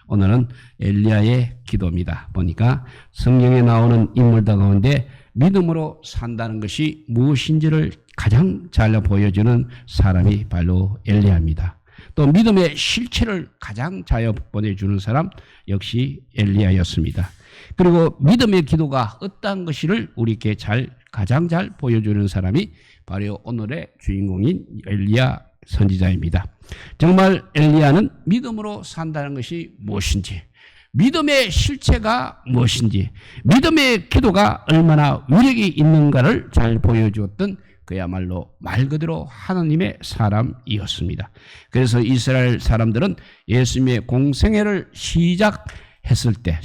오늘은 엘리야의 기도입니다. 보니까 성경에 나오는 인물들 가운데 믿음으로 산다는 것이 무엇인지를 가장 잘 보여주는 사람이 바로 엘리야입니다. 또 믿음의 실체를 가장 잘 보내주는 사람 역시 엘리야였습니다. 그리고 믿음의 기도가 어떠한 것을 우리에게 가장 잘 보여주는 사람이 바로 오늘의 주인공인 엘리야 선지자입니다. 정말 엘리야는 믿음으로 산다는 것이 무엇인지, 믿음의 실체가 무엇인지, 믿음의 기도가 얼마나 위력이 있는가를 잘 보여주었던 그야말로 말 그대로 하나님의 사람이었습니다. 그래서 이스라엘 사람들은 예수님의 공생애를 시작하셨을 때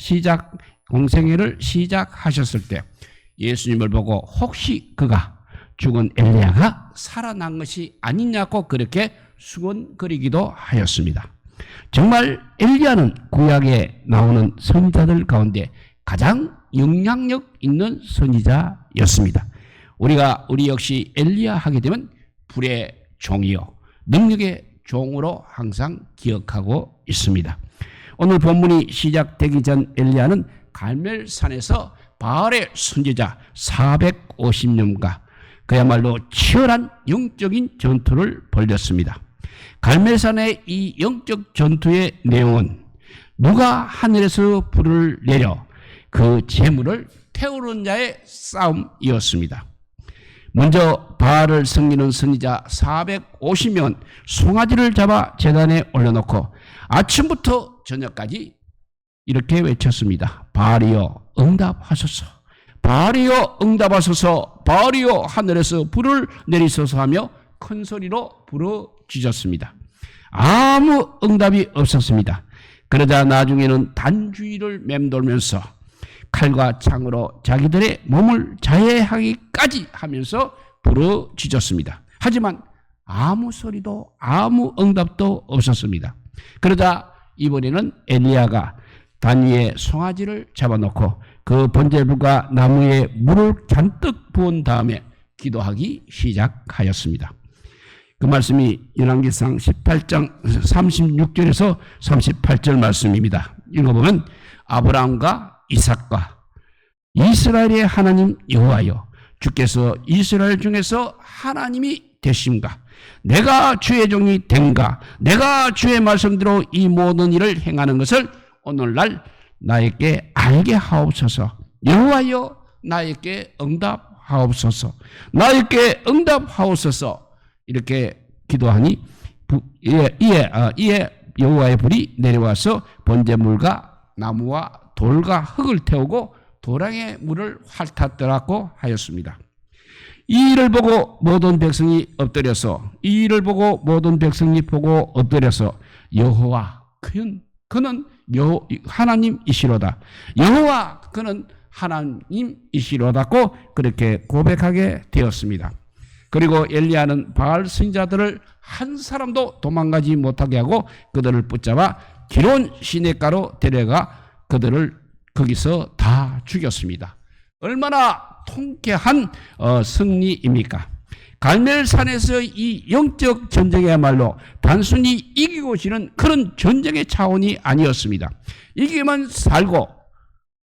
예수님을 보고 혹시 그가 죽은 엘리야가 살아난 것이 아니냐고 그렇게 수군거리기도 하였습니다. 정말 엘리야는 구약에 나오는 선지자들 가운데 가장 영향력 있는 선지자였습니다. 우리 역시 엘리야 하게 되면 불의 종이요 능력의 종으로 항상 기억하고 있습니다. 오늘 본문이 시작되기 전 엘리야는 갈멜산에서 바알의 선지자 450년가 그야말로 치열한 영적인 전투를 벌였습니다. 갈멜산의 이 영적 전투의 내용은 누가 하늘에서 불을 내려 그 재물을 태우는 자의 싸움이었습니다. 먼저 바알을 섬기는 선지자 450명은 송아지를 잡아 제단에 올려놓고 아침부터 저녁까지 이렇게 외쳤습니다. 바알이여 응답하소서, 바알이여 응답하소서, 바알이여 하늘에서 불을 내리소서 하며 큰 소리로 부르짖었습니다. 아무 응답이 없었습니다. 그러자 나중에는 단주위를 맴돌면서 칼과 창으로 자기들의 몸을 자해하기까지 하면서 부르짖었습니다. 하지만 아무 소리도 아무 응답도 없었습니다. 그러자 이번에는 엘리야가 단 위에 송아지를 잡아놓고 그 번제불과 나무에 물을 잔뜩 부은 다음에 기도하기 시작하였습니다. 그 말씀이 열왕기상 18장 36절에서 38절 말씀입니다. 읽어보면 아브라함과 이삭과 이스라엘의 하나님 여호와여, 주께서 이스라엘 중에서 하나님이 되심가, 내가 주의 종이 된가, 내가 주의 말씀대로 이 모든 일을 행하는 것을 오늘날 나에게 알게 하옵소서. 여호와여 나에게 응답하옵소서, 나에게 응답하옵소서. 이렇게 기도하니 이에 여호와의 불이 내려와서 번제물과 나무와 돌과 흙을 태우고 도랑의 물을 핥았더라고 하였습니다. 이 일을 보고 모든 백성이 엎드려서 여호와 그는 하나님이시로다, 여호와 그는 하나님이시로다고 그렇게 고백하게 되었습니다. 그리고 엘리야는 바알 선지자들을 한 사람도 도망가지 못하게 하고 그들을 붙잡아 기론 시냇가로 데려가 그들을 거기서 다 죽였습니다. 얼마나 통쾌한 승리입니까? 갈멜산에서 이 영적 전쟁이야말로 단순히 이기고 지는 그런 전쟁의 차원이 아니었습니다. 이기면 살고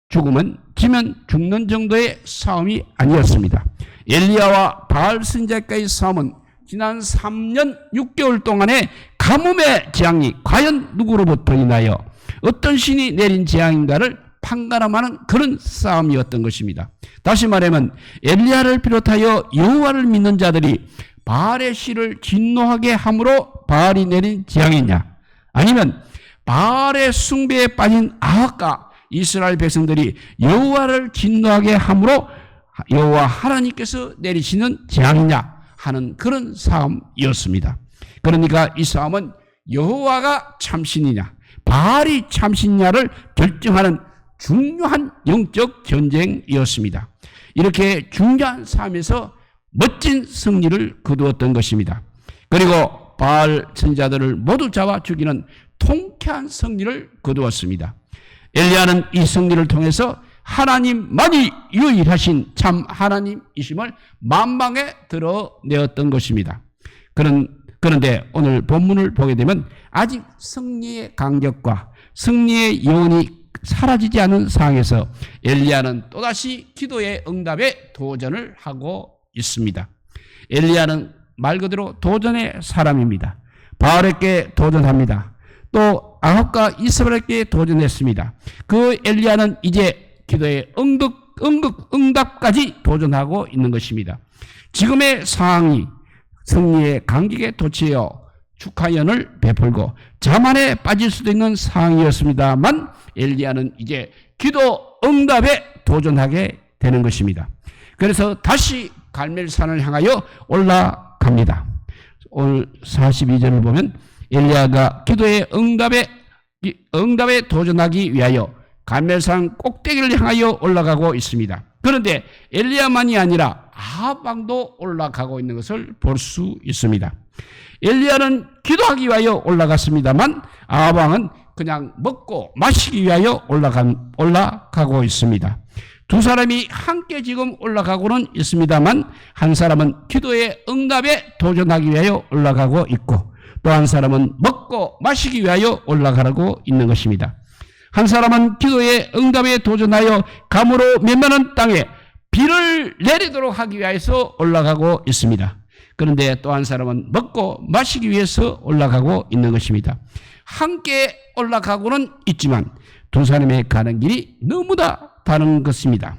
죽으면 지면 죽는 정도의 싸움이 아니었습니다. 엘리야와 바알 선지자과의 싸움은 지난 3년 6개월 동안의 가뭄의 재앙이 과연 누구로부터 인하여 어떤 신이 내린 재앙인가를 판가름하는 그런 싸움이었던 것입니다. 다시 말하면 엘리야를 비롯하여 여호와를 믿는 자들이 바알의 씨를 진노하게 함으로 바알이 내린 재앙이냐, 아니면 바알의 숭배에 빠진 아합과 이스라엘 백성들이 여호와를 진노하게 함으로 여호와 하나님께서 내리시는 재앙이냐 하는 그런 싸움이었습니다. 그러니까 이 싸움은 여호와가 참신이냐 바알이 참신냐를 결정하는 중요한 영적 전쟁이었습니다. 이렇게 중요한 싸움에서 멋진 승리를 거두었던 것입니다. 그리고 바알 선지자들을 모두 잡아 죽이는 통쾌한 승리를 거두었습니다. 엘리야는 이 승리를 통해서 하나님만이 유일하신 참 하나님이심을 만방에 드러내었던 것입니다. 그는 그런데 오늘 본문을 보게 되면 아직 승리의 간격과 승리의 여운이 사라지지 않은 상황에서 엘리야는 또다시 기도의 응답에 도전을 하고 있습니다. 엘리야는 말 그대로 도전의 사람입니다. 바알에게 도전합니다. 또 아합과 이스라엘에게 도전했습니다. 그 엘리야는 이제 기도의 응답까지 도전하고 있는 것입니다. 지금의 상황이 승리의 간격에 도취하여 축하연을 베풀고 자만에 빠질 수도 있는 상황이었습니다만 엘리야는 이제 기도 응답에 도전하게 되는 것입니다. 그래서 다시 갈멜산을 향하여 올라갑니다. 오늘 42절을 보면 엘리야가 기도의 응답에 도전하기 위하여 갈멜산 꼭대기를 향하여 올라가고 있습니다. 그런데 엘리야만이 아니라 아합 왕도 올라가고 있는 것을 볼 수 있습니다. 엘리야는 기도하기 위하여 올라갔습니다만 아합 왕은 그냥 먹고 마시기 위하여 올라가고 있습니다. 두 사람이 함께 지금 올라가고는 있습니다만 한 사람은 기도의 응답에 도전하기 위하여 올라가고 있고 또 한 사람은 먹고 마시기 위하여 올라가고 있는 것입니다. 한 사람은 기도의 응답에 도전하여 감으로 면면한 땅에 비를 내리도록 하기 위해서 올라가고 있습니다. 그런데 또 한 사람은 먹고 마시기 위해서 올라가고 있는 것입니다. 함께 올라가고는 있지만 두 사람의 가는 길이 너무나 다른 것입니다.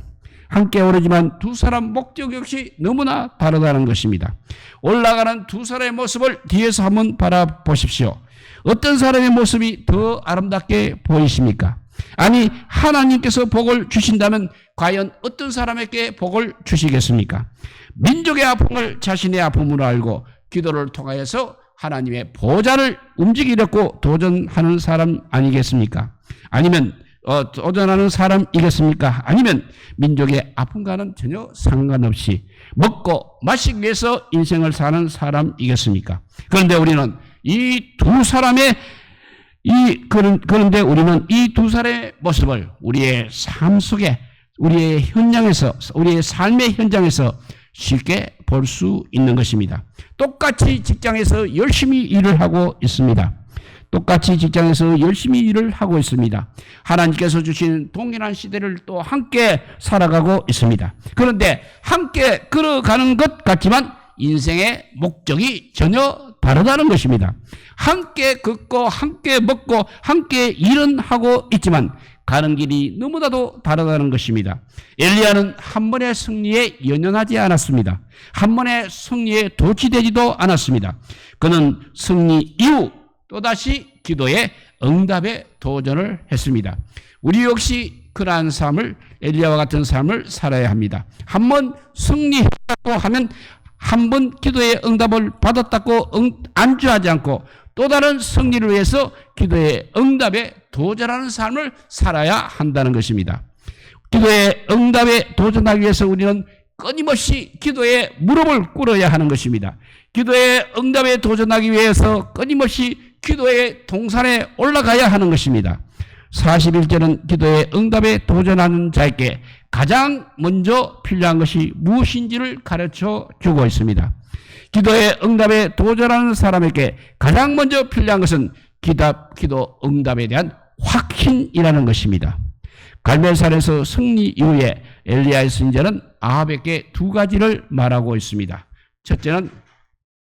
함께 오르지만 두 사람 목적 역시 너무나 다르다는 것입니다. 올라가는 두 사람의 모습을 뒤에서 한번 바라보십시오. 어떤 사람의 모습이 더 아름답게 보이십니까? 아니, 하나님께서 복을 주신다면 과연 어떤 사람에게 복을 주시겠습니까? 민족의 아픔을 자신의 아픔으로 알고 기도를 통하여서 하나님의 보좌를 움직이려고 도전하는 사람 아니겠습니까? 아니면 도전하는 사람이겠습니까? 아니면 민족의 아픔과는 전혀 상관없이 먹고 마시기 위해서 인생을 사는 사람이겠습니까? 그런데 우리는 이 두 사람의 그런데 우리는 이 두 사람의 모습을 우리의 삶 속에 우리의 현장에서 우리의 삶의 현장에서 쉽게 볼 수 있는 것입니다. 똑같이 직장에서 열심히 일을 하고 있습니다. 똑같이 직장에서 열심히 일을 하고 있습니다. 하나님께서 주신 동일한 시대를 또 함께 살아가고 있습니다. 그런데 함께 걸어가는 것 같지만 인생의 목적이 전혀 다르다는 것입니다. 함께 걷고 함께 먹고 함께 일은 하고 있지만 가는 길이 너무나도 다르다는 것입니다. 엘리야는 한 번의 승리에 연연하지 않았습니다. 한 번의 승리에 도취되지도 않았습니다. 그는 승리 이후 또다시 기도의 응답에 도전을 했습니다. 우리 역시 그러한 삶을 엘리야와 같은 삶을 살아야 합니다. 한 번 승리했다고 하면 한 번 기도의 응답을 받았다고 안주하지 않고 또 다른 승리를 위해서 기도의 응답에 도전하는 삶을 살아야 한다는 것입니다. 기도의 응답에 도전하기 위해서 우리는 끊임없이 기도에 무릎을 꿇어야 하는 것입니다. 기도의 응답에 도전하기 위해서 끊임없이 기도의 동산에 올라가야 하는 것입니다. 41절은 기도의 응답에 도전하는 자에게 가장 먼저 필요한 것이 무엇인지를 가르쳐 주고 있습니다. 기도의 응답에 도전하는 사람에게 가장 먼저 필요한 것은 기도 응답에 대한 확신이라는 것입니다. 갈멜산에서 승리 이후에 엘리야의 선지자는 아합에게 두 가지를 말하고 있습니다. 첫째는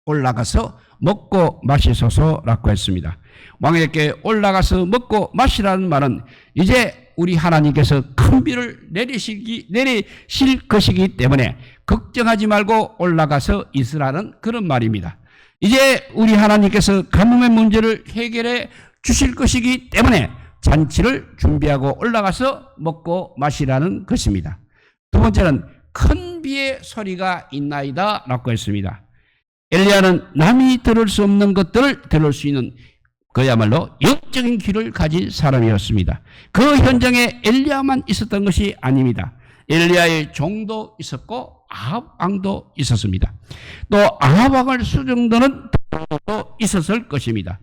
올라가서 먹고 마시소서라고 했습니다. 왕에게 올라가서 먹고 마시라는 말은 이제 우리 하나님께서 큰 비를 내리실 것이기 때문에 걱정하지 말고 올라가서 있으라는 그런 말입니다. 이제 우리 하나님께서 가뭄의 문제를 해결해 주실 것이기 때문에 잔치를 준비하고 올라가서 먹고 마시라는 것입니다. 두 번째는 큰 비의 소리가 있나이다 라고 했습니다. 엘리야는 남이 들을 수 없는 것들을 들을 수 있는 그야말로 영적인 귀를 가진 사람이었습니다. 그 현장에 엘리야만 있었던 것이 아닙니다. 엘리야의 종도 있었고 아합 왕도 있었습니다. 또 아합 왕을 수정도는 또 있었을 것입니다.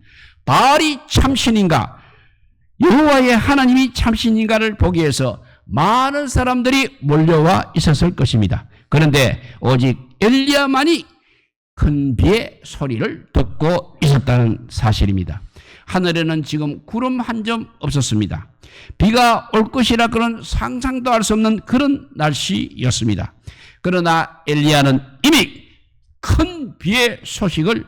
바알이 참신인가 여호와의 하나님이 참신인가를 보기 위해서 많은 사람들이 몰려와 있었을 것입니다. 그런데 오직 엘리야만이 큰 비의 소리를 듣고 듣고 있었다는 사실입니다. 하늘에는 지금 구름 한 점 없었습니다. 비가 올 것이라 그런 상상도 할 수 없는 그런 날씨였습니다. 그러나 엘리야는 이미 큰 비의 소리를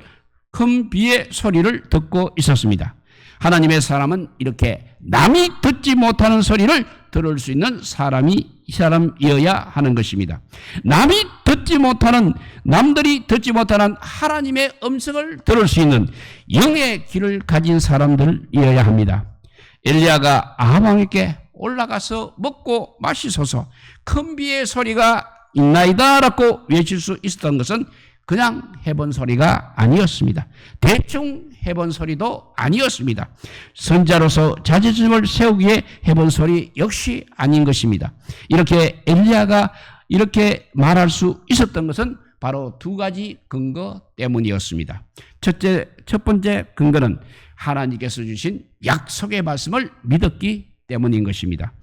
듣고 있었습니다. 하나님의 사람은 이렇게 남이 듣지 못하는 소리를 들을 수 있는 사람이어야 하는 것입니다. 남들이 듣지 못하는 하나님의 음성을 들을 수 있는 영의 귀를 가진 사람들이어야 합니다. 엘리야가 아합 왕에게 올라가서 먹고 마시소서 큰 비의 소리가 있나이다라고 외칠 수 있었던 것은 그냥 해본 소리가 아니었습니다. 대충 해본 소리도 아니었습니다. 선자로서 자존심을 세우기에 해본 소리 역시 아닌 것입니다. 이렇게 엘리야가 이렇게 말할 수 있었던 것은 바로 두 가지 근거 때문이었습니다. 첫 번째 근거는 하나님께서 주신 약속의 말씀을 믿었기 때문인 것입니다.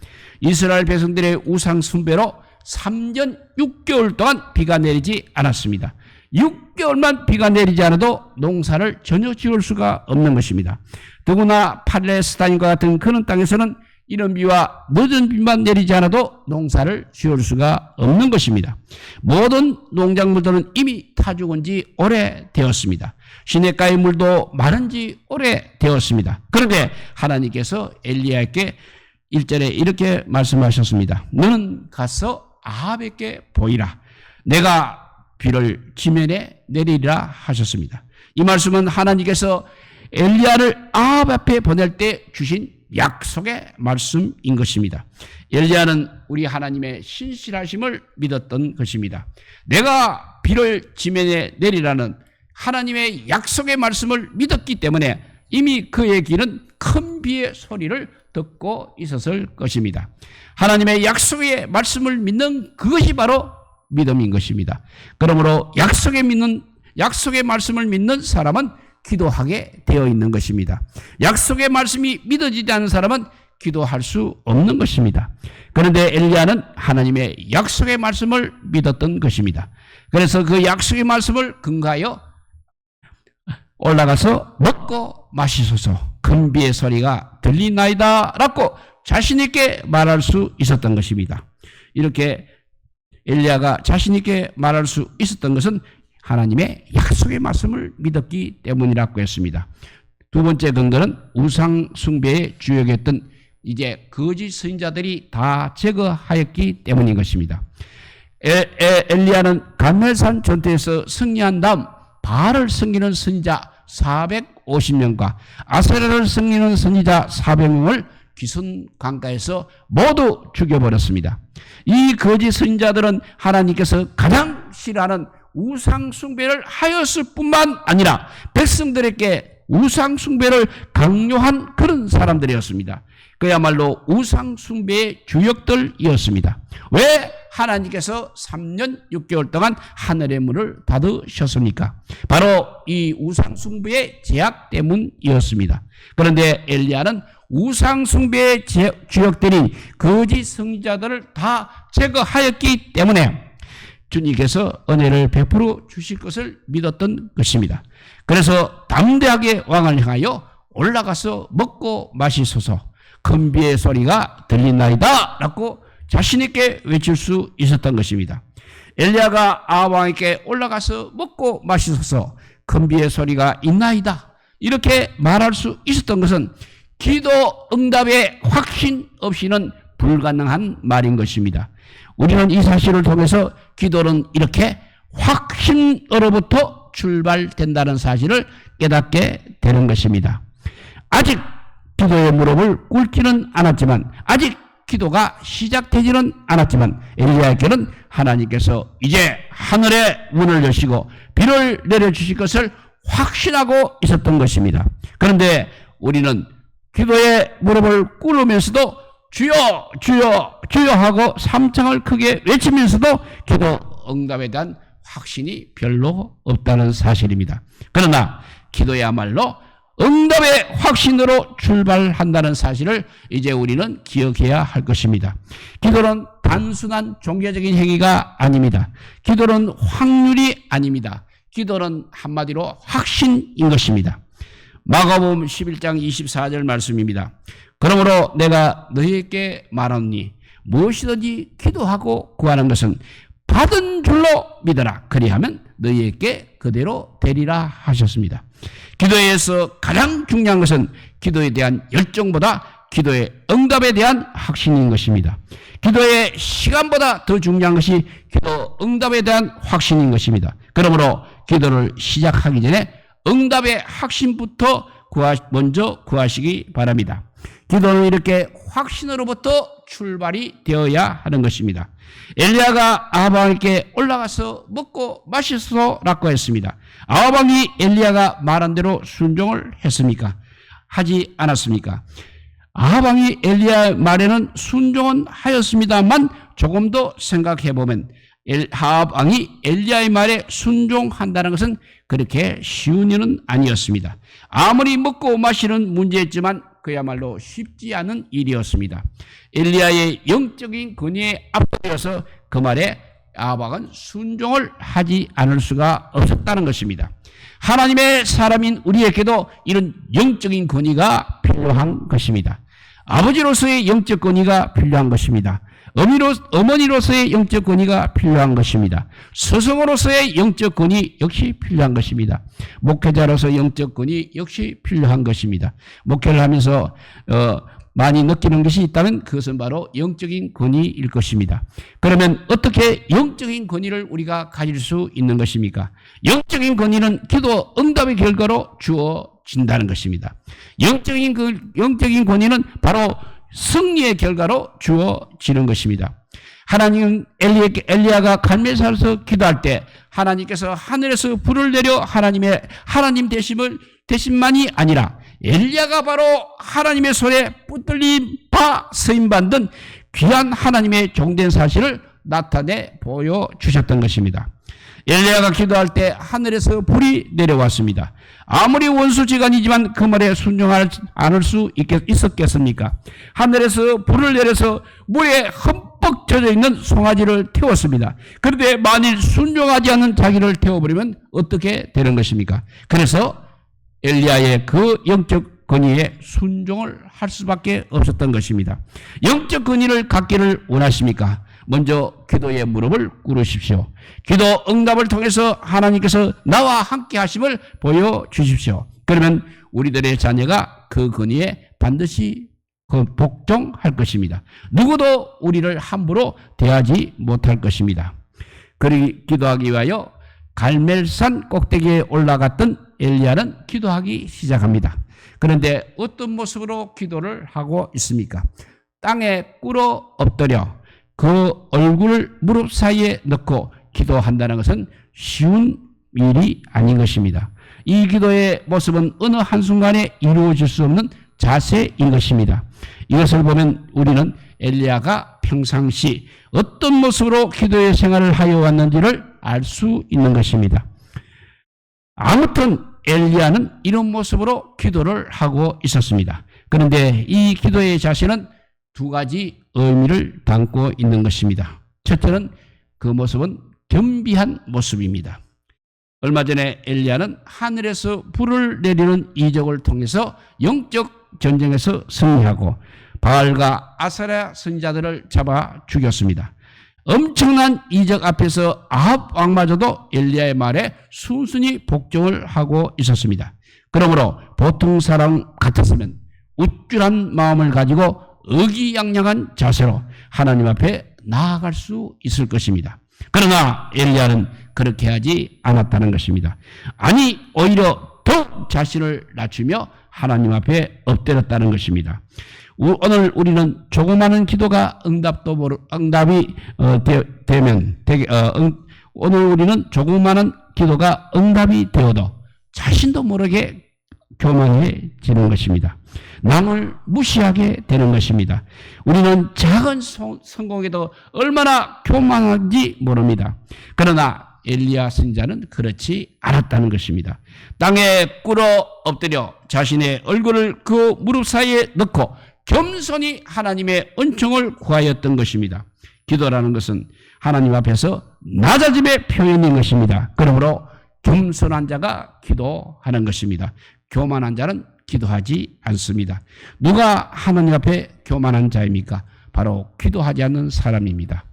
이스라엘 백성들의 우상 숭배로 3년 6개월 동안 비가 내리지 않았습니다. 6개월만 비가 내리지 않아도 농사를 전혀 지을 수가 없는 것입니다. 더구나 팔레스타인과 같은 그런 땅에서는 이런 비와 늦은 비만 내리지 않아도 농사를 지을 수가 없는 것입니다. 모든 농작물들은 이미 타 죽은 지 오래되었습니다. 시냇가의 물도 마른 지 오래되었습니다. 그런데 하나님께서 엘리야에게 1절에 이렇게 말씀하셨습니다. 너는 가서 아합에게 보이라. 내가 비를 지면에 내리리라 하셨습니다. 이 말씀은 하나님께서 엘리야를 아합 앞에 보낼 때 주신 약속의 말씀인 것입니다. 엘리야는 우리 하나님의 신실하심을 믿었던 것입니다. 내가 비를 지면에 내리라는 하나님의 약속의 말씀을 믿었기 때문에 이미 그의 길은 큰 비의 소리를 듣고 있었을 것입니다. 하나님의 약속의 말씀을 믿는 그것이 바로 믿음인 것입니다. 그러므로 약속의 말씀을 믿는 사람은 기도하게 되어 있는 것입니다. 약속의 말씀이 믿어지지 않는 사람은 기도할 수 없는 것입니다. 그런데 엘리야는 하나님의 약속의 말씀을 믿었던 것입니다. 그래서 그 약속의 말씀을 근거하여 올라가서 먹고 마시소서 큰 비의 소리가 들리나이다 라고 자신 있게 말할 수 있었던 것입니다. 이렇게 엘리야가 자신 있게 말할 수 있었던 것은 하나님의 약속의 말씀을 믿었기 때문이라고 했습니다. 두 번째 근거는 우상 숭배의 주역이었던 이제 거짓 선지자들이 다 제거하였기 때문인 것입니다. 엘리야는 갈멜산 전투에서 승리한 다음 바알을 섬기는 선지자 450명과 아세라를 섬기는 선지자 400명을 기슭 강가에서 모두 죽여버렸습니다. 이 거짓 선지자들은 하나님께서 가장 싫어하는 우상 숭배를 하였을 뿐만 아니라 백성들에게 우상 숭배를 강요한 그런 사람들이었습니다. 그야말로 우상 숭배의 주역들이었습니다. 왜 하나님께서 3년 6개월 동안 하늘의 문을 닫으셨습니까? 바로 이 우상 숭배의 제약 때문이었습니다. 그런데 엘리야는 우상 숭배의 주역들인 거짓 선지자들을 다 제거하였기 때문에 주님께서 은혜를 베풀어 주실 것을 믿었던 것입니다. 그래서 담대하게 왕을 향하여 올라가서 먹고 마시소서 큰 비의 소리가 들린나이다 라고 자신 있게 외칠 수 있었던 것입니다. 엘리야가 아합 왕에게 올라가서 먹고 마시소서 큰 비의 소리가 있나이다 이렇게 말할 수 있었던 것은 기도 응답의 확신 없이는 불가능한 말인 것입니다. 우리는 이 사실을 통해서 기도는 이렇게 확신으로부터 출발된다는 사실을 깨닫게 되는 것입니다. 아직 기도의 무릎을 꿇지는 않았지만 아직 기도가 시작되지는 않았지만 엘리야에게는 하나님께서 이제 하늘의 문을 여시고 비를 내려주실 것을 확신하고 있었던 것입니다. 그런데 우리는 기도의 무릎을 꿇으면서도 주여 주여 주여 하고 삼창을 크게 외치면서도 기도 응답에 대한 확신이 별로 없다는 사실입니다. 그러나 기도야말로 응답의 확신으로 출발한다는 사실을 이제 우리는 기억해야 할 것입니다. 기도는 단순한 종교적인 행위가 아닙니다. 기도는 확률이 아닙니다. 기도는 한마디로 확신인 것입니다. 마가복음 11장 24절 말씀입니다. 그러므로 내가 너희에게 말하노니 무엇이든지 기도하고 구하는 것은 받은 줄로 믿어라. 그리하면 너희에게 그대로 되리라 하셨습니다. 기도에서 가장 중요한 것은 기도에 대한 열정보다 기도의 응답에 대한 확신인 것입니다. 기도의 시간보다 더 중요한 것이 기도 응답에 대한 확신인 것입니다. 그러므로 기도를 시작하기 전에 응답의 확신부터 먼저 구하시기 바랍니다. 기도는 이렇게 확신으로부터 출발이 되어야 하는 것입니다. 엘리야가 아합왕에게 올라가서 먹고 마시소라고 했습니다. 아합왕이 엘리야가 말한 대로 순종을 했습니까? 하지 않았습니까? 아합왕이 엘리야의 말에는 순종은 하였습니다만 조금 더 생각해보면 아합왕이 엘리야의 말에 순종한다는 것은 그렇게 쉬운 일은 아니었습니다. 아무리 먹고 마시는 문제였지만 그야말로 쉽지 않은 일이었습니다. 엘리야의 영적인 권위에 압도되어서 그 말에 아합왕은 순종을 하지 않을 수가 없었다는 것입니다. 하나님의 사람인 우리에게도 이런 영적인 권위가 필요한 것입니다. 아버지로서의 영적 권위가 필요한 것입니다. 어머니로서의 영적 권위가 필요한 것입니다. 스승으로서의 영적 권위 역시 필요한 것입니다. 목회자로서의 영적 권위 역시 필요한 것입니다. 목회를 하면서 많이 느끼는 것이 있다면 그것은 바로 영적인 권위일 것입니다. 그러면 어떻게 영적인 권위를 우리가 가질 수 있는 것입니까? 영적인 권위는 기도 응답의 결과로 주어진다는 것입니다. 영적인 권위는 바로 승리의 결과로 주어지는 것입니다. 하나님 엘리야가 갈멜산에서 기도할 때 하나님께서 하늘에서 불을 내려 하나님 되심만이 아니라 엘리야가 바로 하나님의 손에 붙들린 바 쓰임받은 귀한 하나님의 종된 사실을 나타내 보여주셨던 것입니다. 엘리야가 기도할 때 하늘에서 불이 내려왔습니다. 아무리 원수지간이지만 그 말에 순종하지 않을 수 있었겠습니까? 하늘에서 불을 내려서 물에 흠뻑 젖어 있는 송아지를 태웠습니다. 그런데 만일 순종하지 않는 자기를 태워버리면 어떻게 되는 것입니까? 그래서 엘리야의 그 영적 권위에 순종을 할 수밖에 없었던 것입니다. 영적 권위를 갖기를 원하십니까? 먼저 기도의 무릎을 꿇으십시오. 기도 응답을 통해서 하나님께서 나와 함께 하심을 보여주십시오. 그러면 우리들의 자녀가 그 권위에 반드시 복종할 것입니다. 누구도 우리를 함부로 대하지 못할 것입니다. 그리 기도하기 위하여 갈멜산 꼭대기에 올라갔던 엘리야는 기도하기 시작합니다. 그런데 어떤 모습으로 기도를 하고 있습니까? 땅에 꿇어 엎드려 그 얼굴을 무릎 사이에 넣고 기도한다는 것은 쉬운 일이 아닌 것입니다. 이 기도의 모습은 어느 한순간에 이루어질 수 없는 자세인 것입니다. 이것을 보면 우리는 엘리야가 평상시 어떤 모습으로 기도의 생활을 하여 왔는지를 알 수 있는 것입니다. 아무튼 엘리야는 이런 모습으로 기도를 하고 있었습니다. 그런데 이 기도의 자세는 두 가지 의미를 담고 있는 것입니다. 첫째는 그 모습은 겸비한 모습입니다. 얼마 전에 엘리야는 하늘에서 불을 내리는 이적을 통해서 영적 전쟁에서 승리하고 바알과 아세라 선지자들을 잡아 죽였습니다. 엄청난 이적 앞에서 아합 왕마저도 엘리야의 말에 순순히 복종을 하고 있었습니다. 그러므로 보통 사람 같았으면 우쭐한 마음을 가지고 의기양양한 자세로 하나님 앞에 나아갈 수 있을 것입니다. 그러나 엘리야는 그렇게 하지 않았다는 것입니다. 아니 오히려 더 자신을 낮추며 하나님 앞에 엎드렸다는 것입니다. 오늘 우리는 조그마한 기도가 오늘 우리는 조그마한 기도가 응답이 되어도 자신도 모르게 교만해지는 것입니다. 남을 무시하게 되는 것입니다. 우리는 작은 성공에도 얼마나 교만한지 모릅니다. 그러나 엘리야 선지자는 그렇지 않았다는 것입니다. 땅에 꿇어 엎드려 자신의 얼굴을 그 무릎 사이에 넣고 겸손히 하나님의 은총을 구하였던 것입니다. 기도라는 것은 하나님 앞에서 낮아짐의 표현인 것입니다. 그러므로 겸손한 자가 기도하는 것입니다. 교만한 자는 기도하지 않습니다. 누가 하나님 앞에 교만한 자입니까? 바로 기도하지 않는 사람입니다.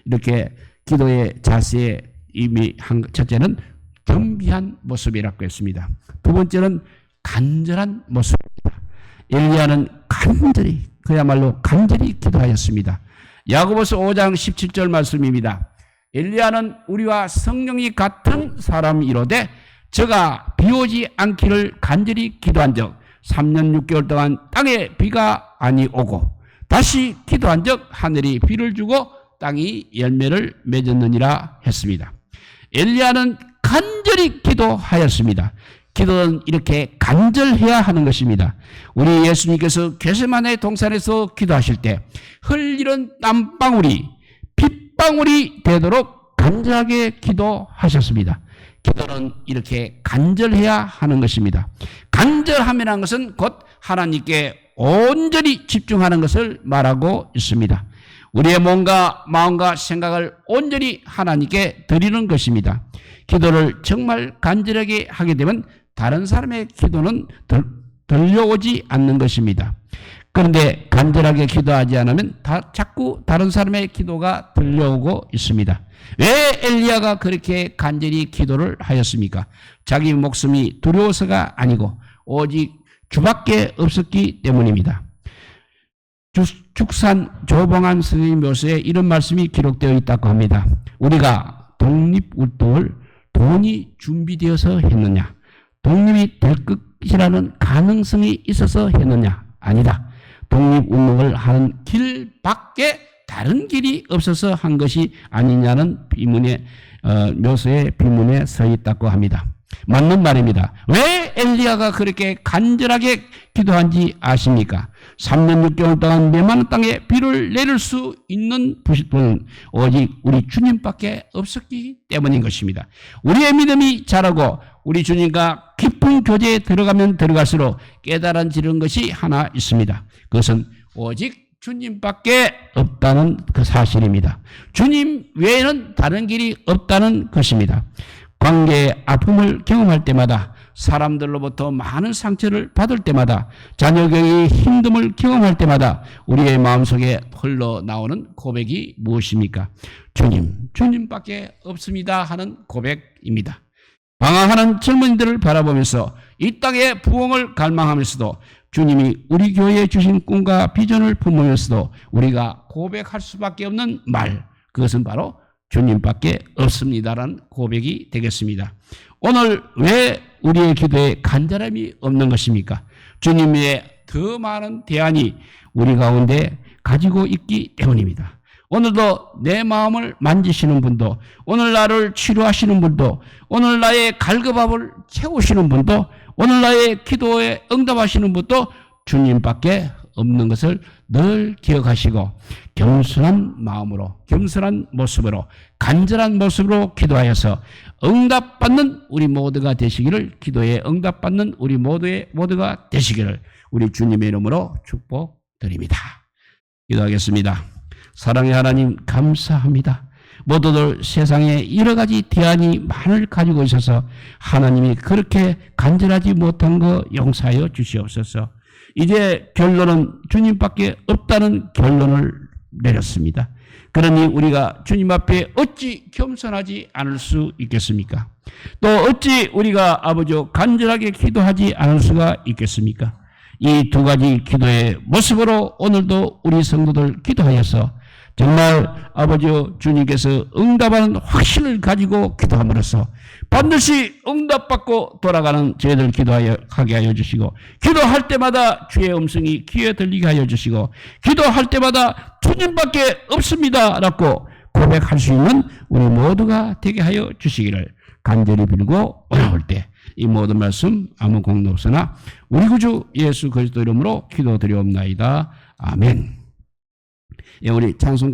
이렇게 기도의 자세에 이미 첫째는 겸비한 모습이라고 했습니다. 두 번째는 간절한 모습입니다. 엘리야는 간절히, 그야말로 간절히 기도하였습니다. 야고보서 5장 17절 말씀입니다. 엘리야는 우리와 성령이 같은 사람이로되 저가 비 오지 않기를 간절히 기도한 적 3년 6개월 동안 땅에 비가 아니 오고 다시 기도한 적 하늘이 비를 주고 땅이 열매를 맺었느니라 했습니다. 엘리야는 간절히 기도하였습니다. 기도는 이렇게 간절해야 하는 것입니다. 우리 예수님께서 겟세마네 동산에서 기도하실 때 흘리는 땀방울이 핏방울이 되도록 간절하게 기도하셨습니다. 기도는 이렇게 간절해야 하는 것입니다. 간절함이라는 것은 곧 하나님께 온전히 집중하는 것을 말하고 있습니다. 우리의 몸과 마음과 생각을 온전히 하나님께 드리는 것입니다. 기도를 정말 간절하게 하게 되면 다른 사람의 기도는 들려오지 않는 것입니다. 그런데 간절하게 기도하지 않으면 자꾸 다른 사람의 기도가 들려오고 있습니다. 왜 엘리야가 그렇게 간절히 기도를 하였습니까? 자기 목숨이 두려워서가 아니고 오직 주밖에 없었기 때문입니다. 죽산 조봉한 스님 묘서에 이런 말씀이 기록되어 있다고 합니다. 우리가 독립운동을 돈이 준비되어서 했느냐? 독립이 될 것이라는 가능성이 있어서 했느냐? 아니다. 독립운동을 하는 길밖에 다른 길이 없어서 한 것이 아니냐는 비문에 묘서의 비문에 서 있다고 합니다. 맞는 말입니다. 왜 엘리야가 그렇게 간절하게 기도한지 아십니까? 3년 6개월 동안 메마른 땅에 비를 내릴 수 있는 분은 오직 우리 주님밖에 없었기 때문인 것입니다. 우리의 믿음이 자라고 우리 주님과 깊은 교제에 들어가면 들어갈수록 깨달아지는 것이 하나 있습니다. 그것은 오직 주님밖에 없다는 그 사실입니다. 주님 외에는 다른 길이 없다는 것입니다. 관계의 아픔을 경험할 때마다, 사람들로부터 많은 상처를 받을 때마다, 자녀에게 힘듦을 경험할 때마다 우리의 마음속에 흘러나오는 고백이 무엇입니까? 주님밖에 없습니다 하는 고백입니다. 방황하는 젊은이들을 바라보면서 이 땅의 부흥을 갈망하면서도 주님이 우리 교회에 주신 꿈과 비전을 품으면서도 우리가 고백할 수밖에 없는 말, 그것은 바로 주님밖에 없습니다라는 고백이 되겠습니다. 오늘 왜 우리의 기도에 간절함이 없는 것입니까? 주님 외에 더 많은 대안이 우리 가운데 가지고 있기 때문입니다. 오늘도 내 마음을 만지시는 분도, 오늘 나를 치료하시는 분도, 오늘 나의 갈급함을 채우시는 분도, 오늘 나의 기도에 응답하시는 분도 주님밖에 없는 것을 늘 기억하시고 겸손한 마음으로, 겸손한 모습으로, 간절한 모습으로 기도하여서 응답받는 우리 모두가 되시기를, 기도에 응답받는 우리 모두가 되시기를 우리 주님의 이름으로 축복드립니다. 기도하겠습니다. 사랑의 하나님, 감사합니다. 모두들 세상에 여러 가지 대안이 많을 가지고 있어서 하나님이 그렇게 간절하지 못한 거 용서하여 주시옵소서. 이제 결론은 주님밖에 없다는 결론을 내렸습니다. 그러니 우리가 주님 앞에 어찌 겸손하지 않을 수 있겠습니까? 또 어찌 우리가 아버지 간절하게 기도하지 않을 수가 있겠습니까? 이 두 가지 기도의 모습으로 오늘도 우리 성도들 기도하여서 정말 아버지 주님께서 응답하는 확신을 가지고 기도함으로써 반드시 응답받고 돌아가는 저희들 기도하게 하여 주시고, 기도할 때마다 주의 음성이 귀에 들리게 하여 주시고, 기도할 때마다 주님밖에 없습니다 라고 고백할 수 있는 우리 모두가 되게 하여 주시기를 간절히 빌고, 어려울 때 이 모든 말씀 아무 공도 없으나 우리 구주 예수 그리스도 이름으로 기도드리옵나이다. 아멘. 우리 찬송